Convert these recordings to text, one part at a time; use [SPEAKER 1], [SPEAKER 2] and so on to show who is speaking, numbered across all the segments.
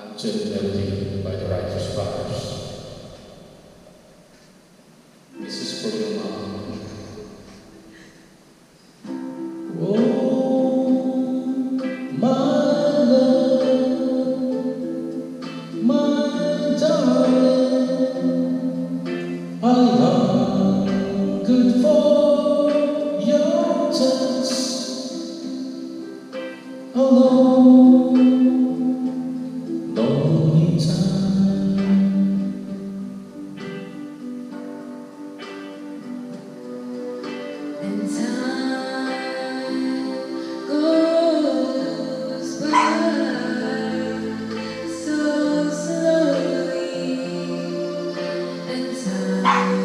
[SPEAKER 1] Unchained Melody by the Writers Brothers. This is for your mom. Oh, my love, my darling, I long good for your touch. Alone, lonely time.
[SPEAKER 2] And time goes by so slowly, and time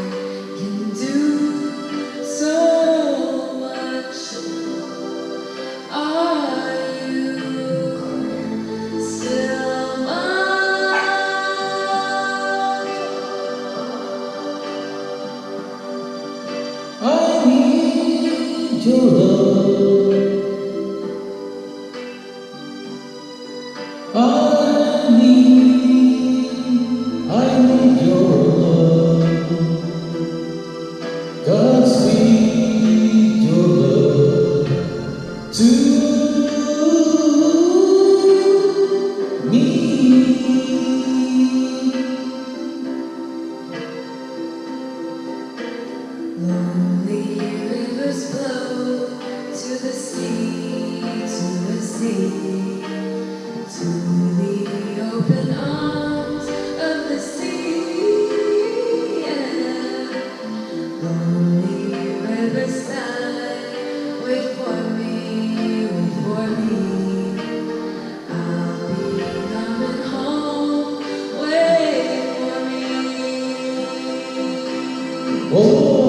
[SPEAKER 2] can do so much. Are you still mine?
[SPEAKER 1] I need your love. I need your love. Godspeed your love to me.
[SPEAKER 2] Lonely rivers flow to the sea, to the open arms of the sea. Yeah. Lonely rivers sigh, wait for me, wait for me. I'll be coming home, wait for me.
[SPEAKER 1] Oh,